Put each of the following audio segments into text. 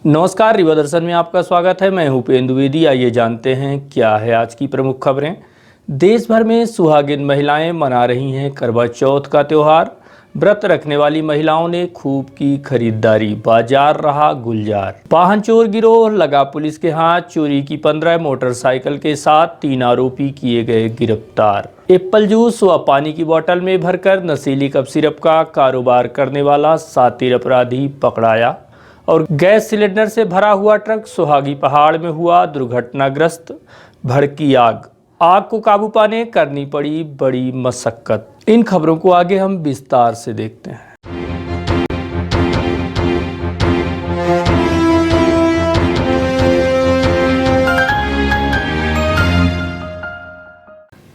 नमस्कार, रिवा दर्शन में आपका स्वागत है। मैं हूं उपेंद्र द्विवेदी। आइए जानते हैं क्या है आज की प्रमुख खबरें। देश भर में सुहागिन महिलाएं मना रही हैं करवा चौथ का त्यौहार। व्रत रखने वाली महिलाओं ने खूब की खरीदारी, बाजार रहा गुलजार। वाहन चोर गिरोह लगा पुलिस के हाथ। चोरी की 15 मोटरसाइकिल के साथ 3 आरोपी किए गए गिरफ्तार। एप्पल जूस व पानी की बोतल में भरकर नशीली कफ सिरप का कारोबार करने वाला शातिर अपराधी पकड़ाया। और गैस सिलेंडर से भरा हुआ ट्रक सुहागी पहाड़ में हुआ दुर्घटनाग्रस्त। भड़की आग को काबू पाने करनी पड़ी बड़ी मशक्कत। इन खबरों को आगे हम विस्तार से देखते हैं।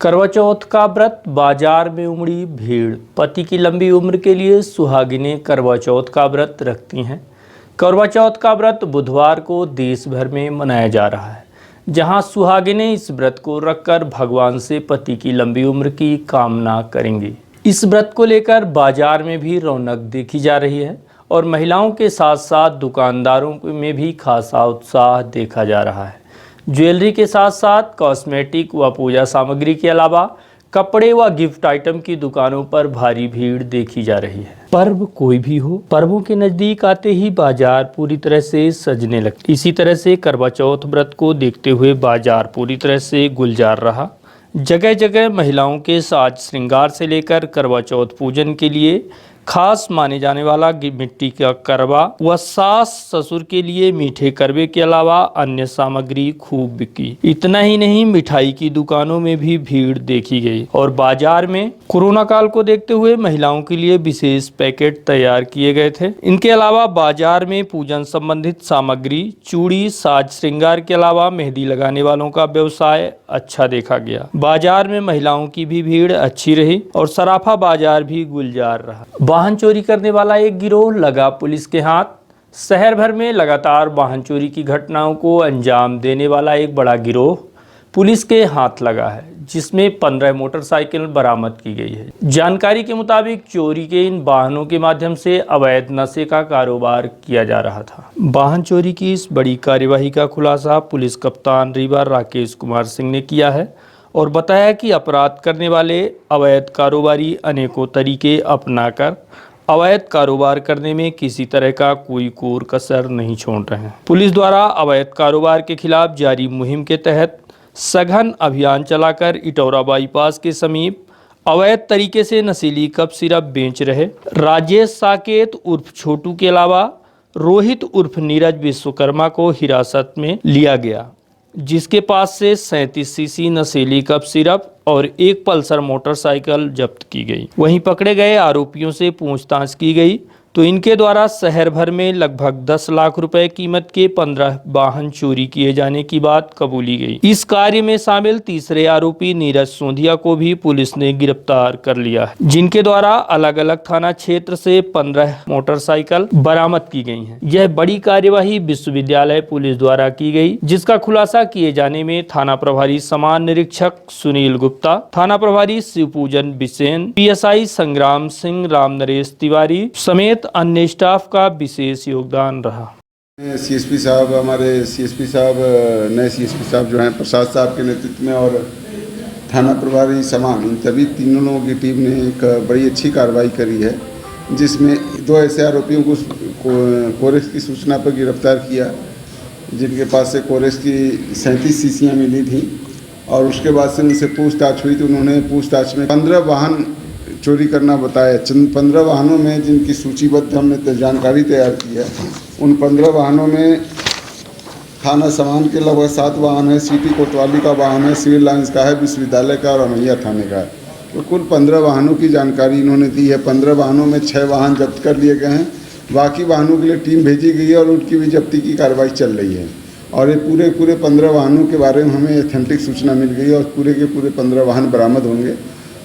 करवा चौथ का व्रत, बाजार में उमड़ी भीड़। पति की लंबी उम्र के लिए सुहागिनें करवा चौथ का व्रत रखती हैं। करवा चौथ का व्रत बुधवार को देश भर में मनाया जा रहा है, जहां सुहागिनें इस व्रत को रखकर भगवान से पति की लंबी उम्र की कामना करेंगी। इस व्रत को लेकर बाजार में भी रौनक देखी जा रही है और महिलाओं के साथ साथ दुकानदारों में भी खासा उत्साह देखा जा रहा है। ज्वेलरी के साथ साथ कॉस्मेटिक व पूजा सामग्री के अलावा कपड़े व गिफ्ट आइटम की दुकानों पर भारी भीड़ देखी जा रही है। पर्व कोई भी हो, पर्वों के नजदीक आते ही बाजार पूरी तरह से सजने लगते। इसी तरह से करवा चौथ व्रत को देखते हुए बाजार पूरी तरह से गुलजार रहा। जगह जगह महिलाओं के साज श्रृंगार से लेकर करवा चौथ पूजन के लिए खास माने जाने वाला मिट्टी का करवा व सास ससुर के लिए मीठे करवे के अलावा अन्य सामग्री खूब बिकी। इतना ही नहीं, मिठाई की दुकानों में भी भीड़ देखी गई और बाजार में कोरोना काल को देखते हुए महिलाओं के लिए विशेष पैकेट तैयार किए गए थे। इनके अलावा बाजार में पूजन संबंधित सामग्री, चूड़ी, साज श्रृंगार के अलावा मेहंदी लगाने वालों का व्यवसाय अच्छा देखा गया। बाजार में महिलाओं की भी भीड़ अच्छी रही और सराफा बाजार भी गुलजार रहा। वाहन चोरी करने वाला एक गिरोह लगा पुलिस के हाथ। शहर भर में लगातार वाहन चोरी की घटनाओं को अंजाम देने वाला एक बड़ा गिरोह पुलिस के हाथ लगा है, जिसमें 15 मोटरसाइकिल बरामद की गई है। जानकारी के मुताबिक चोरी के इन वाहनों के माध्यम से अवैध नशे का कारोबार किया जा रहा था। वाहन चोरी की इस बड़ी कार्यवाही का खुलासा पुलिस कप्तान रीवा राकेश कुमार सिंह ने किया है और बताया कि अपराध करने वाले अवैध कारोबारी अनेकों तरीके अपनाकर अवैध कारोबार करने में किसी तरह का कोई कोर कसर नहीं छोड़ रहे हैं। पुलिस द्वारा अवैध कारोबार के खिलाफ जारी मुहिम के तहत सघन अभियान चलाकर इटौरा बाईपास के समीप अवैध तरीके से नशीली कफ सिरप बेच रहे राजेश साकेत उर्फ छोटू के अलावा रोहित उर्फ नीरज विश्वकर्मा को हिरासत में लिया गया, जिसके पास से 37 सीसी नशीली कफ सिरप और एक पल्सर मोटरसाइकिल जब्त की गई। वहीं पकड़े गए आरोपियों से पूछताछ की गई तो इनके द्वारा शहर भर में लगभग 10 लाख रुपए कीमत के 15 वाहन चोरी किए जाने की बात कबूली गई। इस कार्य में शामिल तीसरे आरोपी नीरज सोंधिया को भी पुलिस ने गिरफ्तार कर लिया है, जिनके द्वारा अलग अलग थाना क्षेत्र से 15 मोटरसाइकिल बरामद की गई हैं। यह बड़ी कार्यवाही विश्वविद्यालय पुलिस द्वारा की गई, जिसका खुलासा किए जाने में थाना प्रभारी समान निरीक्षक सुनील गुप्ता, थाना प्रभारी शिवपूजन बिसेन, PSI संग्राम सिंह, राम नरेश तिवारी समेत अन्य स्टाफ का विशेष योगदान रहा। CSP साहब, हमारे CSP साहब, नए CSP साहब जो हैं प्रसाद साहब के नेतृत्व में और थाना प्रभारी समान, इन सभी तीनों लोगों की टीम ने एक बड़ी अच्छी कार्रवाई करी है, जिसमें 2 ऐसे आरोपियों को कोरेक्स की सूचना पर गिरफ्तार किया, जिनके पास से कोरेक्स की 37 शीशियाँ मिली थी और उसके बाद से उनसे पूछताछ हुई तो उन्होंने पूछताछ में 15 वाहन चोरी करना बताया। 15 वाहनों में जिनकी सूचीबद्ध हमने जानकारी तैयार की है, उन 15 वाहनों में थाना समान के लगभग 7 वाहन है, सिटी कोतवाली का वाहन है, सिविल लाइंस का है, विश्वविद्यालय का और अमैया थाने का है। तो कुल 15 वाहनों की जानकारी इन्होंने दी है। 15 वाहनों में 6 वाहन जब्त कर लिए गए हैं। बाकी वाहनों के लिए टीम भेजी गई है और उनकी भी जब्ती की कार्रवाई चल रही है। और ये पूरे 15 वाहनों के बारे में हमें ऑथेंटिक सूचना मिल गई है और पूरे के पूरे 15 वाहन बरामद होंगे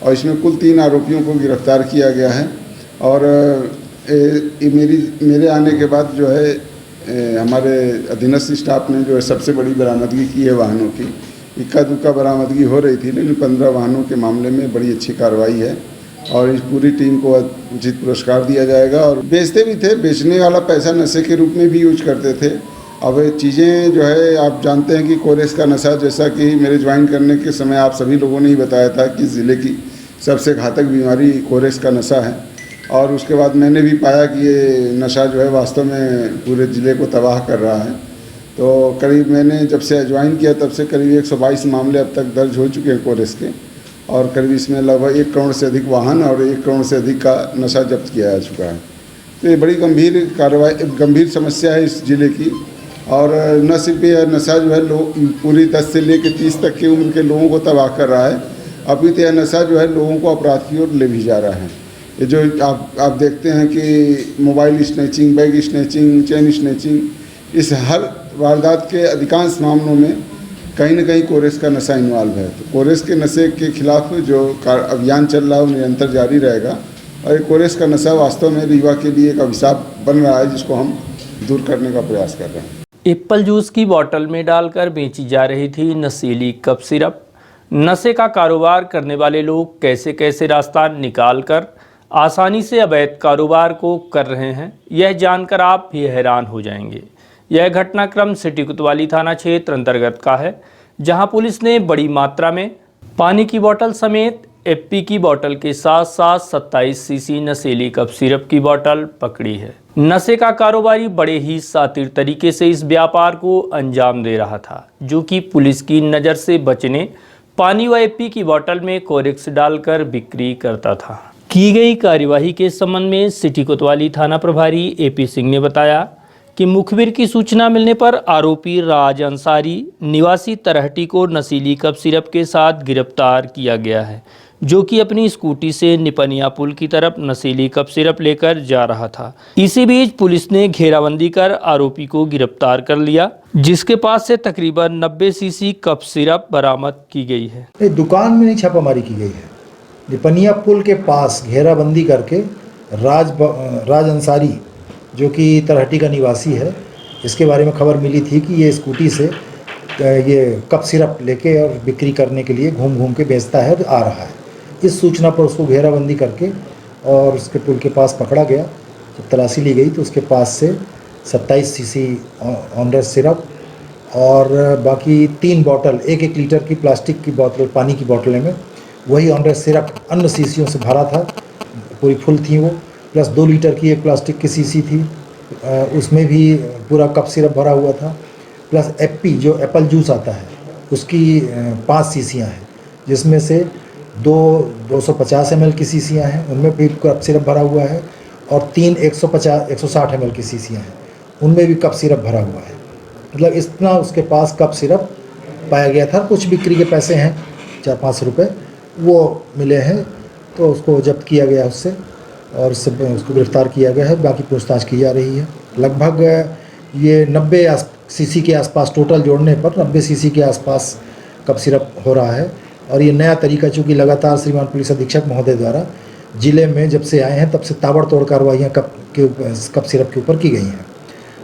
और इसमें कुल 3 आरोपियों को गिरफ्तार किया गया है। और मेरे आने के बाद जो है हमारे अधीनस्थ स्टाफ ने जो है सबसे बड़ी बरामदगी की है वाहनों की। इक्का दुक्का बरामदगी हो रही थी, लेकिन 15 वाहनों के मामले में बड़ी अच्छी कार्रवाई है और इस पूरी टीम को उचित पुरस्कार दिया जाएगा। और बेचते भी थे, बेचने वाला पैसा नशे के रूप में भी यूज करते थे। अब ये चीज़ें जो है आप जानते हैं कि कोरेस का नशा, जैसा कि मेरे ज्वाइन करने के समय आप सभी लोगों ने ही बताया था कि ज़िले की सबसे घातक बीमारी कोरेस का नशा है। और उसके बाद मैंने भी पाया कि ये नशा जो है वास्तव में पूरे ज़िले को तबाह कर रहा है। तो करीब मैंने जब से ज्वाइन किया तब से करीब 122 मामले अब तक दर्ज हो चुके हैं कोरेस के, और करीब इसमें लगभग 1 करोड़ से अधिक वाहन और 1 करोड़ से अधिक का नशा जब्त किया जा चुका है। तो ये बड़ी गंभीर समस्या है इस ज़िले की। और न सिर्फ ये नशा जो है पूरी 10 से लेकर 30 तक की उम्र के लोगों को तबाह कर रहा है, अपितु यह नशा जो है लोगों को अपराध की ओर ले भी जा रहा है। ये जो आप देखते हैं कि mobile snatching, bag snatching, chain snatching, इस हर वारदात के अधिकांश मामलों में कहीं न कहीं कोरेस का नशा इन्वॉल्व है। तो कोरेस के नशे के खिलाफ जो अभियान चल रहा है वो निरंतर जारी रहेगा। और ये कोरेस का नशा वास्तव में युवा के लिए एक अभिशाप बन रहा है, जिसको हम दूर करने का प्रयास कर रहे हैं। एप्पल जूस की बोतल में डालकर बेची जा रही थी नशीली कप सिरप। नशे का कारोबार करने वाले लोग कैसे कैसे रास्ता निकालकर आसानी से अवैध कारोबार को कर रहे हैं, यह जानकर आप भी हैरान हो जाएंगे। यह घटनाक्रम सिटी कोतवाली थाना क्षेत्र अंतर्गत का है, जहां पुलिस ने बड़ी मात्रा में पानी की बोतल समेत एप्पी की बोतल के साथ साथ 27 सीसी नशीली कप सिरप की बोतल पकड़ी है। नशे का कारोबारी बड़े ही शातिर तरीके से इस व्यापार को अंजाम दे रहा था, जो कि पुलिस की नज़र से बचने पानी व एप्पी की बोतल में कोरेक्स डालकर बिक्री करता था। की गई कार्यवाही के संबंध में सिटी कोतवाली थाना प्रभारी एपी सिंह ने बताया कि मुखबिर की सूचना मिलने पर आरोपी राज अंसारी निवासी तरहटी को नशीली कप सिरप के साथ गिरफ्तार किया गया है, जो कि अपनी स्कूटी से निपनिया पुल की तरफ नशीली कप सिरप लेकर जा रहा था। इसी बीच पुलिस ने घेराबंदी कर आरोपी को गिरफ्तार कर लिया, जिसके पास से तकरीबन 90 सीसी कप सिरप बरामद की गई है। दुकान में नहीं छापामारी की गई है, निपनिया पुल के पास घेराबंदी करके राज अंसारी, जो कि तरहटी का निवासी है, इसके बारे में खबर मिली थी कि ये स्कूटी से ये कप सिरप लेके और बिक्री करने के लिए घूम घूम के बेचता है और आ रहा है। इस सूचना पर उसको घेराबंदी करके और उसके पुल के पास पकड़ा गया। जब तलाशी ली गई तो उसके पास से 27 सीसी ऑनरेस सिरप और बाकी 3 बोतल 1-1 लीटर की प्लास्टिक की बोतल, पानी की बोतलें में वही ऑनरेस सिरप अन्य सीसियों से भरा था, पूरी फुल थी वो, प्लस 2 लीटर की एक प्लास्टिक की सीसी थी, उसमें भी पूरा कप सिरप भरा हुआ था, प्लस एप्पी जो एप्पल जूस आता है उसकी 5 सीसियाँ हैं, जिसमें से 250 ml की सीसियाँ हैं, उनमें भी कप सिरप भरा हुआ है, और 3 160 ml की सीसियाँ हैं, उनमें भी कप सिरप भरा हुआ है। मतलब इतना उसके पास कप सिरप पाया गया था। कुछ बिक्री के पैसे हैं 4-5 रुपये वो मिले हैं, तो उसको जब्त किया गया उससे और उसको गिरफ्तार किया गया है। बाकी पूछताछ की जा रही है। लगभग ये 90 सीसी के आसपास, टोटल जोड़ने पर 90 सीसी के आसपास कप सिरप हो रहा है। और ये नया तरीका चूँकि लगातार श्रीमान पुलिस अधीक्षक महोदय द्वारा ज़िले में जब से आए हैं तब से ताबड़तोड़ कार्रवाइयाँ कप सिरप के ऊपर की गई हैं।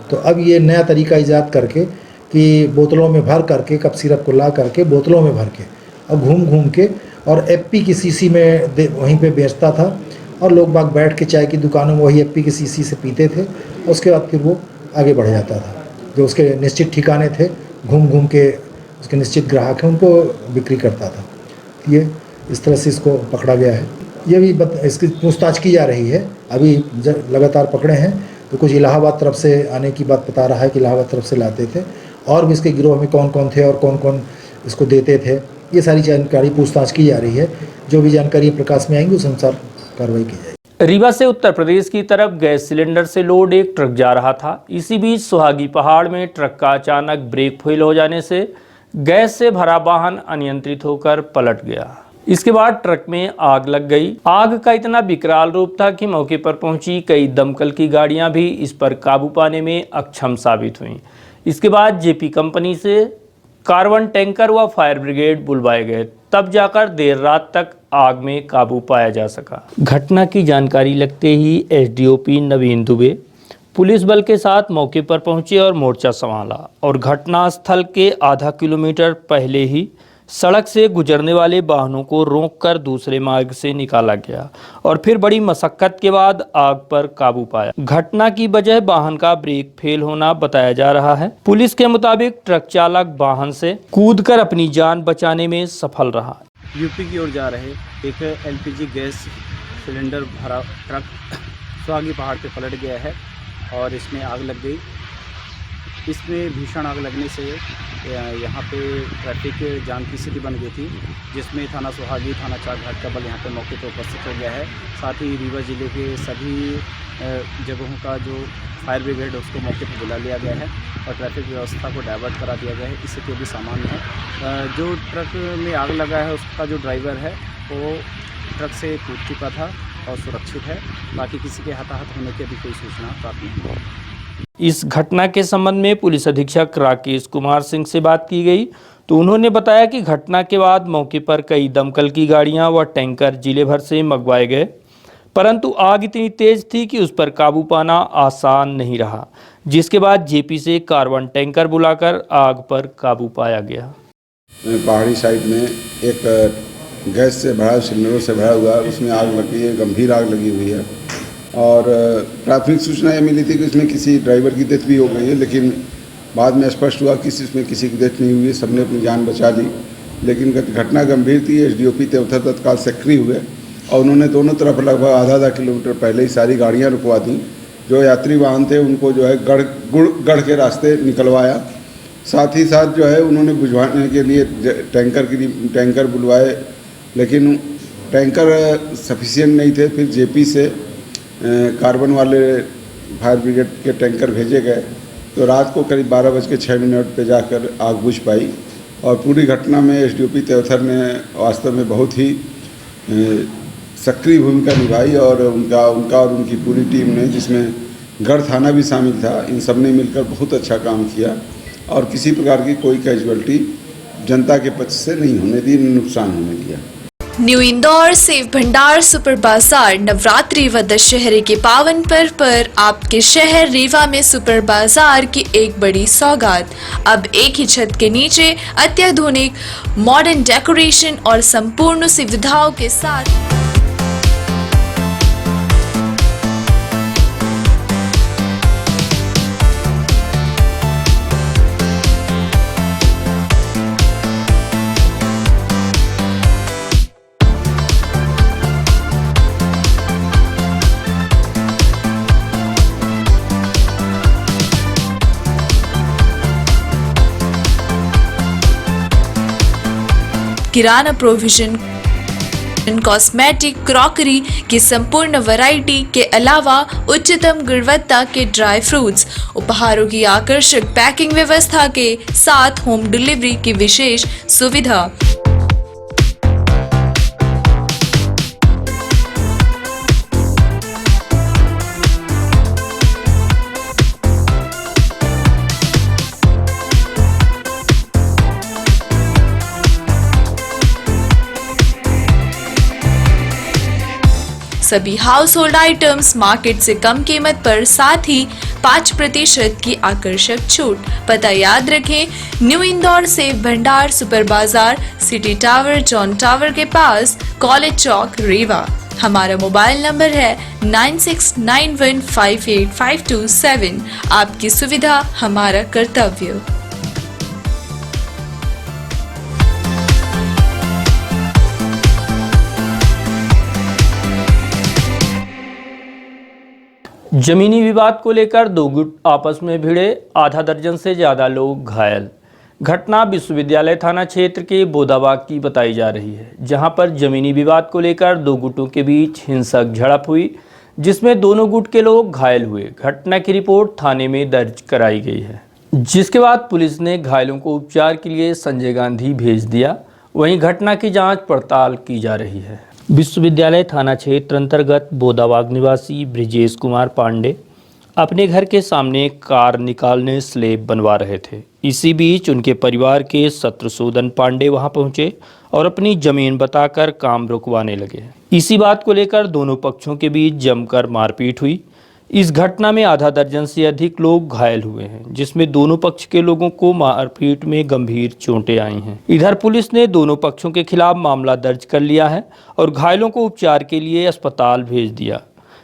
तो अब ये नया तरीका ईजाद करके कि बोतलों में भर करके कप सिरप को ला करके बोतलों में भर के और घूम घूम के और एप्पी की सीसी में वहीं पे बेचता था, और लोग बाग बैठ के चाय की दुकानों में वही एप्पी की सीसी से पीते थे। उसके बाद फिर वो आगे बढ़ जाता था। जो उसके निश्चित ठिकाने थे, घूम घूम के उसके निश्चित ग्राहक हैं उनको बिक्री करता था। ये इस तरह से इसको पकड़ा गया है। ये भी इसकी पूछताछ की जा रही है। अभी लगातार पकड़े हैं तो कुछ इलाहाबाद तरफ से आने की बात बता रहा है कि इलाहाबाद तरफ से लाते थे, और भी इसके गिरोह में कौन कौन थे और कौन कौन इसको देते थे, ये सारी जानकारी पूछताछ की जा रही है। जो भी जानकारी प्रकाश में आएंगी उस अनुसार कार्रवाई की जाएगी। रीवा से उत्तर प्रदेश की तरफ गैस सिलेंडर से लोड एक ट्रक जा रहा था। इसी बीच सुहागी पहाड़ में ट्रक का अचानक ब्रेक फेल हो जाने से गैस से भरा वाहन अनियंत्रित होकर पलट गया। इसके बाद ट्रक में आग लग गई। आग का इतना विकराल रूप था कि मौके पर पहुंची कई दमकल की गाड़ियां भी इस पर काबू पाने में अक्षम साबित हुईं। इसके बाद जेपी कंपनी से कार्बन टैंकर व फायर ब्रिगेड बुलवाए गए, तब जाकर देर रात तक आग में काबू पाया जा सका। घटना की जानकारी लगते ही एसडीओपी नवीन दुबे पुलिस बल के साथ मौके पर पहुंचे और मोर्चा संभाला और घटनास्थल के आधा किलोमीटर पहले ही सड़क से गुजरने वाले वाहनों को रोककर दूसरे मार्ग से निकाला गया और फिर बड़ी मशक्कत के बाद आग पर काबू पाया। घटना की वजह वाहन का ब्रेक फेल होना बताया जा रहा है। पुलिस के मुताबिक ट्रक चालक वाहन से कूदकर अपनी जान बचाने में सफल रहा। यूपी की ओर जा रहे एक एलपीजी गैस सिलेंडर भरा ट्रक सुहागी पहाड़ पे पलट गया है और इसमें आग लग गई। इसमें भीषण आग लगने से यहाँ पे ट्रैफिक जाम की स्थिति बन गई थी, जिसमें थाना सुहागी, थाना चारघाट का बल यहाँ पे मौके पर उपस्थित हो गया है। साथ ही रीवा जिले के सभी जगहों का जो फायर ब्रिगेड उसको मौके पर बुला लिया गया है और ट्रैफिक व्यवस्था को डाइवर्ट करा दिया गया है। इससे भी सामान्य है। जो ट्रक में आग लगा है उसका जो ड्राइवर है वो ट्रक से कूद चुका था और सुरक्षित है। बाकी किसी के हताहत होने की अभी कोई सूचना प्राप्त नहीं है। इस घटना के संबंध में पुलिस अधीक्षक राकेश कुमार सिंह से बात की गई तो उन्होंने बताया कि घटना के बाद मौके पर कई दमकल की गाड़ियां व टैंकर जिले भर से मंगवाए गए, परंतु आग इतनी तेज थी कि उस पर काबू पाना आसान नहीं रहा, जिसके बाद जेपी से कार्बन टैंकर बुलाकर आग पर काबू पाया गया। पहाड़ी साइड में एक गैस से भरा सिलेंडरों से भरा हुआ उसमें आग लगी है, गंभीर आग लगी हुई है और प्राथमिक सूचना ये मिली थी कि उसमें किसी ड्राइवर की डेथ भी हो गई है, लेकिन बाद में स्पष्ट हुआ कि इसमें किसी की डेथ नहीं हुई है, सबने अपनी जान बचा ली। लेकिन घटना गंभीर थी। एसडीओपी तेवथर तत्काल सक्रिय हुए और उन्होंने दोनों तरफ लगभग आधा किलोमीटर पहले ही सारी गाड़ियाँ रुकवा दी। जो यात्री वाहन थे उनको जो है गढ़ के रास्ते निकलवाया। साथ ही साथ जो है उन्होंने बुझवाने के लिए टैंकर बुलवाए, लेकिन टैंकर सफिशिएंट नहीं थे। फिर जेपी से कार्बन वाले फायर ब्रिगेड के टैंकर भेजे गए तो रात को करीब 12:06 पे जाकर आग बुझ पाई और पूरी घटना में एसडीओपी तेवथर ने वास्तव में बहुत ही सक्रिय भूमिका निभाई और उनका और उनकी पूरी टीम ने, जिसमें गढ़ थाना भी शामिल था, इन सब ने मिलकर बहुत अच्छा काम किया और किसी प्रकार की कोई कैजुअल्टी जनता के पक्ष से नहीं होने दी, नुकसान होने दिया। न्यू इंदौर सेव भंडार सुपर बाजार नवरात्रि व दशहरे के पावन पर्व पर आपके शहर रीवा में सुपर बाजार की एक बड़ी सौगात। अब एक ही छत के नीचे अत्याधुनिक मॉडर्न डेकोरेशन और संपूर्ण सुविधाओं के साथ किराना प्रोविजन, कॉस्मेटिक, क्रॉकरी की संपूर्ण वैरायटी के अलावा उच्चतम गुणवत्ता के ड्राई फ्रूट्स, उपहारों की आकर्षक पैकिंग व्यवस्था के साथ होम डिलीवरी की विशेष सुविधा। सभी हाउस होल्ड आइटम्स मार्केट से कम कीमत पर, साथ ही 5% की आकर्षक छूट। पता याद रखें, न्यू इंदौर सेव भंडार सुपर बाजार, सिटी टावर, जॉन टावर के पास, कॉलेज चौक, रीवा। हमारा मोबाइल नंबर है 9691585227। आपकी सुविधा हमारा कर्तव्य। जमीनी विवाद को लेकर दो गुट आपस में भिड़े, आधा दर्जन से ज़्यादा लोग घायल। घटना विश्वविद्यालय थाना क्षेत्र के बोदाबाग की बताई जा रही है, जहां पर जमीनी विवाद को लेकर दो गुटों के बीच हिंसक झड़प हुई, जिसमें दोनों गुट के लोग घायल हुए। घटना की रिपोर्ट थाने में दर्ज कराई गई है, जिसके बाद पुलिस ने घायलों को उपचार के लिए संजय गांधी भेज दिया। वहीं घटना की जाँच पड़ताल की जा रही है। विश्वविद्यालय थाना क्षेत्र अंतर्गत बोदाबाग निवासी ब्रिजेश कुमार पांडे अपने घर के सामने कार निकालने स्लैब बनवा रहे थे। इसी बीच उनके परिवार के शत्रुसूदन पांडे वहां पहुंचे और अपनी जमीन बताकर काम रुकवाने लगे। इसी बात को लेकर दोनों पक्षों के बीच जमकर मारपीट हुई। इस घटना में आधा दर्जन से अधिक लोग घायल हुए हैं, जिसमें दोनों पक्ष के लोगों को मारपीट में गंभीर चोटें आई हैं। इधर पुलिस ने दोनों पक्षों के खिलाफ मामला दर्ज कर लिया है और घायलों को उपचार के लिए अस्पताल भेज दिया।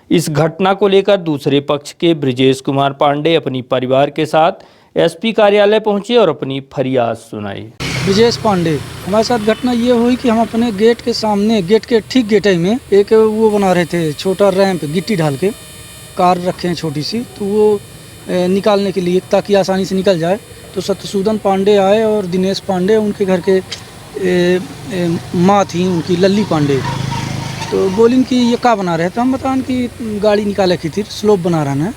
इस घटना को लेकर दूसरे पक्ष के ब्रिजेश कुमार पांडे अपनी परिवार के साथ एसपी कार्यालय पहुंचे और अपनी फरियाद सुनाई। ब्रिजेश पांडे, हमारे साथ घटना ये हुई कि हम अपने गेट के सामने, गेट के ठीक गेट में एक वो बना रहे थे, छोटा रैंप गिट्टी ढाल के, कार रखे हैं छोटी सी, तो वो निकालने के लिए ताकि आसानी से निकल जाए। तो सत्यसूदन पांडे आए और दिनेश पांडे, उनके घर के माँ थी उनकी लल्ली पांडे, तो बोलिन कि ये का बना रहे थे। हम बतान कि गाड़ी निकाले की थी, स्लोप बना रहे हैं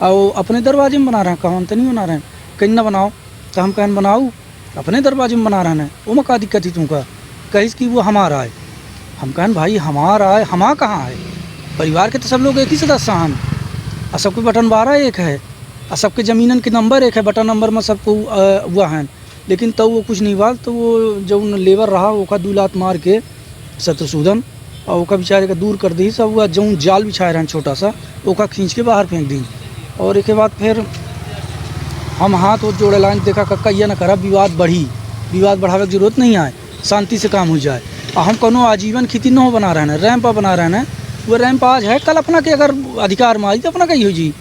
और अपने दरवाजे में बना रहे हैं, कहाँ तो नहीं बना रहे हैं, कहीं ना बनाओ। तो हम कहन बनाओ, अपने दरवाजे में बना रहे हैं, वो में का दिक्कत ही तुमका, कहिस कि वो हमारा है। हम कहन भाई हमारा है, हमारा कहाँ है, परिवार के तो सब लोग एक ही सदस्य हैं और सबके बटन 12 एक है और सबके ज़मीनन के नंबर एक है, बटन नंबर में सबको हुआ है। लेकिन तब वो कुछ नहीं बात, तो वो जब लेबर रहा वो का 2 लात मार के सत्यसूदन और वो बेचारे का दूर कर दी। सब हुआ जो जाल बिछाए रहे छोटा सा, वो का खींच के बाहर फेंक दी। और एक बाद फिर हम हाथ वो जोड़े लाइन, देखा कक्का ये ना करा, विवाद बढ़ावे की जरूरत नहीं आए, शांति से काम हो जाए। और हम कोनो आजीवन खेती न बना रहे हैं, रैंप बना रहे हैं, वो रैंप आज है, कल अपना के अगर अधिकार में आई तो अपना कही हो जी।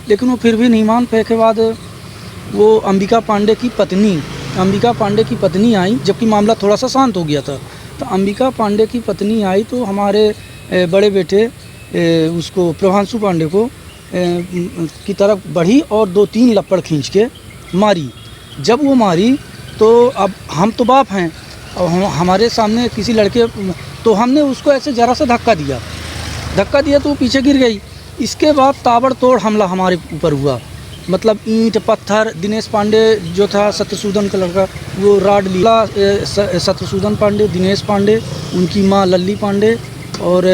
लेकिन वो फिर भी नहीं मान पे। के बाद वो अंबिका पांडे की पत्नी आई, जबकि मामला थोड़ा सा शांत हो गया था। तो अंबिका पांडे की पत्नी आई तो हमारे बड़े बेटे उसको प्रभांशु पांडे को की तरफ बढ़ी और 2-3 लपड़ खींच के मारी। जब वो मारी तो अब हम तो बाप हैं और हमारे सामने किसी लड़के, तो हमने उसको ऐसे ज़रा सा धक्का दिया तो वो पीछे गिर गई। इसके बाद ताबड़तोड़ हमला हमारे ऊपर हुआ, मतलब ईंट पत्थर। दिनेश पांडे जो था सत्यसूदन का लड़का, वो राड लिया। सत्यसूदन पांडे, दिनेश पांडे, उनकी माँ लल्ली पांडे और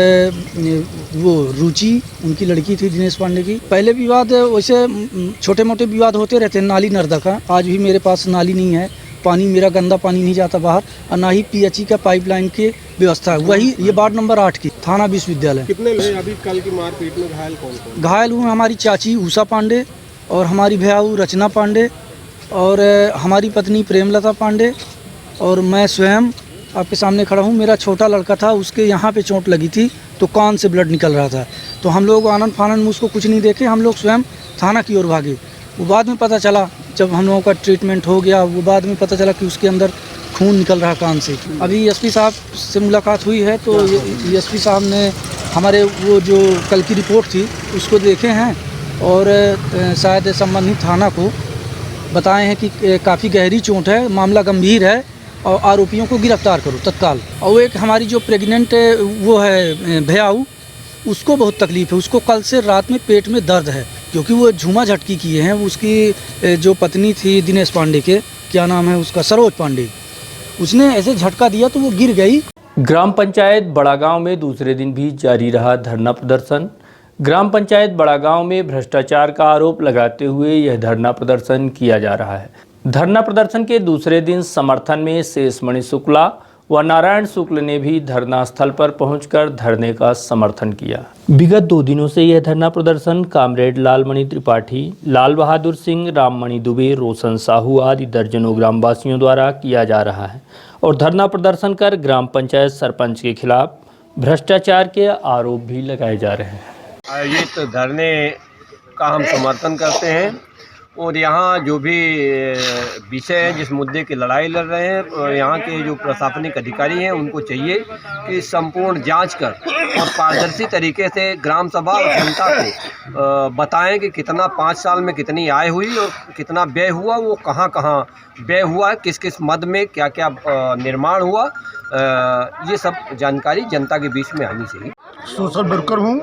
वो रुचि उनकी लड़की थी दिनेश पांडे की। पहले विवाद वैसे छोटे मोटे विवाद होते रहते हैं, नाली नर्दा का। आज भी मेरे पास नाली नहीं है, पानी मेरा गंदा पानी नहीं जाता बाहर, और ना ही पीएचई का पाइपलाइन की व्यवस्था है। वही ये वार्ड नंबर 8 की थाना विश्वविद्यालय। कितने लोग अभी कल की मारपीट में घायल कौन? घायल हुए हमारी चाची उषा पांडे और हमारी भैयाऊ रचना पांडे और हमारी पत्नी प्रेमलता पांडे और मैं स्वयं आपके सामने खड़ा हूँ। मेरा छोटा लड़का था, उसके यहाँ पे चोट लगी थी तो कान से ब्लड निकल रहा था। तो हम लोग आनंद फानंद में उसको कुछ नहीं देखे, हम लोग स्वयं थाना की ओर भागे। वो बाद में पता चला, जब हम लोगों का ट्रीटमेंट हो गया, वो बाद में पता चला कि उसके अंदर खून निकल रहा कान से। अभी एसपी साहब से मुलाकात हुई है तो एसपी साहब ने हमारे वो जो कल की रिपोर्ट थी उसको देखे हैं और शायद संबंधित थाना को बताए हैं कि काफ़ी गहरी चोट है, मामला गंभीर है और आरोपियों को गिरफ्तार करो तत्काल। और एक हमारी जो प्रेग्नेंट वो है भैयाऊ, उसको बहुत तकलीफ़ है। उसको कल से रात में पेट में दर्द है क्योंकि वो झूमा झटकी किए हैं। उसकी जो पत्नी थी दिनेश पांडे के, क्या नाम है उसका, सरोज पांडे, उसने ऐसे झटका दिया तो वो गिर गई। ग्राम पंचायत बड़ागांव में दूसरे दिन भी जारी रहा धरना प्रदर्शन। ग्राम पंचायत बड़ागांव में भ्रष्टाचार का आरोप लगाते हुए यह धरना प्रदर्शन किया जा रहा है। धरना प्रदर्शन के दूसरे दिन समर्थन में शेषमणि शुक्ला व नारायण शुक्ल ने भी धरना स्थल पर पहुंचकर धरने का समर्थन किया। विगत 2 दिनों से यह धरना प्रदर्शन कामरेड लालमणि त्रिपाठी, लाल बहादुर सिंह, राममणि दुबे, रोशन साहू आदि दर्जनों ग्रामवासियों द्वारा किया जा रहा है और धरना प्रदर्शन कर ग्राम पंचायत सरपंच के खिलाफ भ्रष्टाचार के आरोप भी लगाए जा रहे हैं। आयोजित धरने का हम समर्थन करते हैं और यहाँ जो भी विषय है, जिस मुद्दे की लड़ाई लड़ रहे हैं, यहाँ के जो प्रशासनिक अधिकारी हैं उनको चाहिए कि संपूर्ण जांच कर और पारदर्शी तरीके से ग्राम सभा और जनता को बताएं कि कितना 5 साल में कितनी आय हुई और कितना व्यय हुआ, वो कहाँ कहाँ व्यय हुआ है, किस किस मद में क्या क्या निर्माण हुआ, ये सब जानकारी जनता के बीच में आनी चाहिए। सोशल वर्कर हूँ,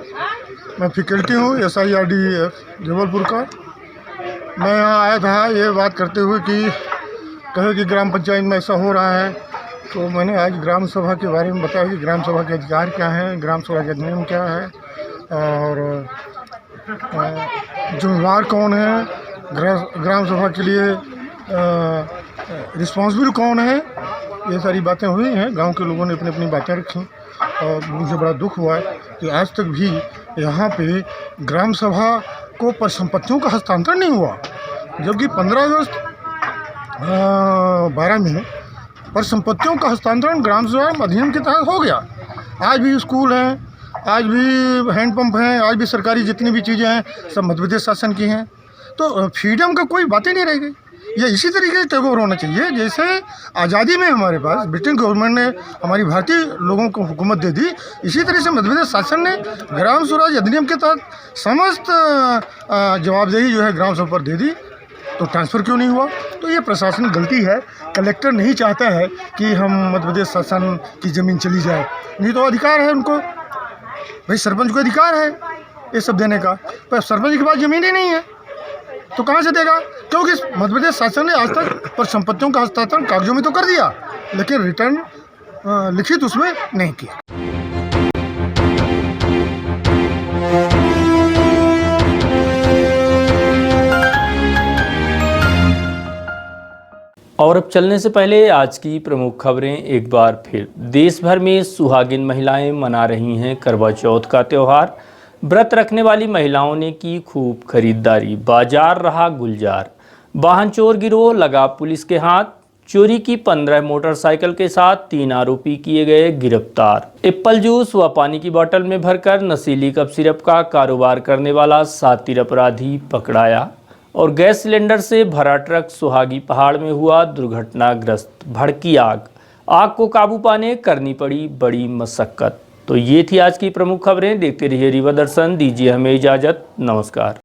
मैं फैकल्टी हूँ SIRD जबलपुर का। मैं यहाँ आया था ये बात करते हुए कि कहे कि ग्राम पंचायत में ऐसा हो रहा है, तो मैंने आज ग्राम सभा के बारे में बताया कि ग्राम सभा के अधिकार क्या हैं, ग्राम सभा के नियम क्या है और जिम्मेवार कौन है, ग्राम सभा के लिए रिस्पॉन्सिबल कौन है, ये सारी बातें हुई हैं, गांव के लोगों ने अपनी अपनी बातें रखी और मुझे बड़ा दुख हुआ है कि आज तक भी यहाँ पे ग्राम सभा को परिसंपत्तियों का हस्तांतरण नहीं हुआ, जबकि 15 अगस्त 12 में परिसंपत्तियों का हस्तांतरण ग्राम सभा अधिनियम के तहत हो गया। आज भी स्कूल हैं, आज भी हैंडपंप हैं, आज भी सरकारी जितनी भी चीज़ें हैं सब मध्य प्रदेश शासन की हैं। तो फ्रीडम का कोई बात ही नहीं रह गई। ये इसी तरीके से टेक ओवर होना चाहिए जैसे आज़ादी में हमारे पास ब्रिटेन गवर्नमेंट ने हमारी भारतीय लोगों को हुकूमत दे दी, इसी तरह से मध्य प्रदेश शासन ने ग्राम स्वराज अधिनियम के तहत समस्त जवाबदेही जो है ग्राम सभा पर दे दी। तो ट्रांसफ़र क्यों नहीं हुआ? तो ये प्रशासनिक गलती है। कलेक्टर नहीं चाहता है कि हम मध्य प्रदेश शासन की ज़मीन चली जाए, नहीं तो अधिकार है उनको, भाई सरपंच को अधिकार है ये सब देने का, पर सरपंच के पास ज़मीन ही नहीं है तो कहाँ से देगा? क्योंकि मध्य प्रदेश शासन ने आज तक पर संपत्तियों का हस्तांतरण कागजों में तो कर दिया, लेकिन रिटर्न लिखित उसमें नहीं किया। और अब चलने से पहले आज की प्रमुख खबरें एक बार फिर। देश भर में सुहागिन महिलाएं मना रही हैं करवा चौथ का त्यौहार। व्रत रखने वाली महिलाओं ने की खूब खरीदारी, बाजार रहा गुलजार। वाहन चोर गिरोह लगा पुलिस के हाथ। चोरी की 15 मोटरसाइकिल के साथ 3 आरोपी किए गए गिरफ्तार। एप्पल जूस व पानी की बोतल में भरकर नशीली कफ सिरप का कारोबार करने वाला शातिर अपराधी पकड़ाया। और गैस सिलेंडर से भरा ट्रक सुहागी पहाड़ में हुआ दुर्घटनाग्रस्त। भड़की आग को काबू पाने करनी पड़ी बड़ी मशक्कत। तो ये थी आज की प्रमुख खबरें। देखते रहिए रीवा दर्शन, दीजिए हमें इजाज़त। नमस्कार।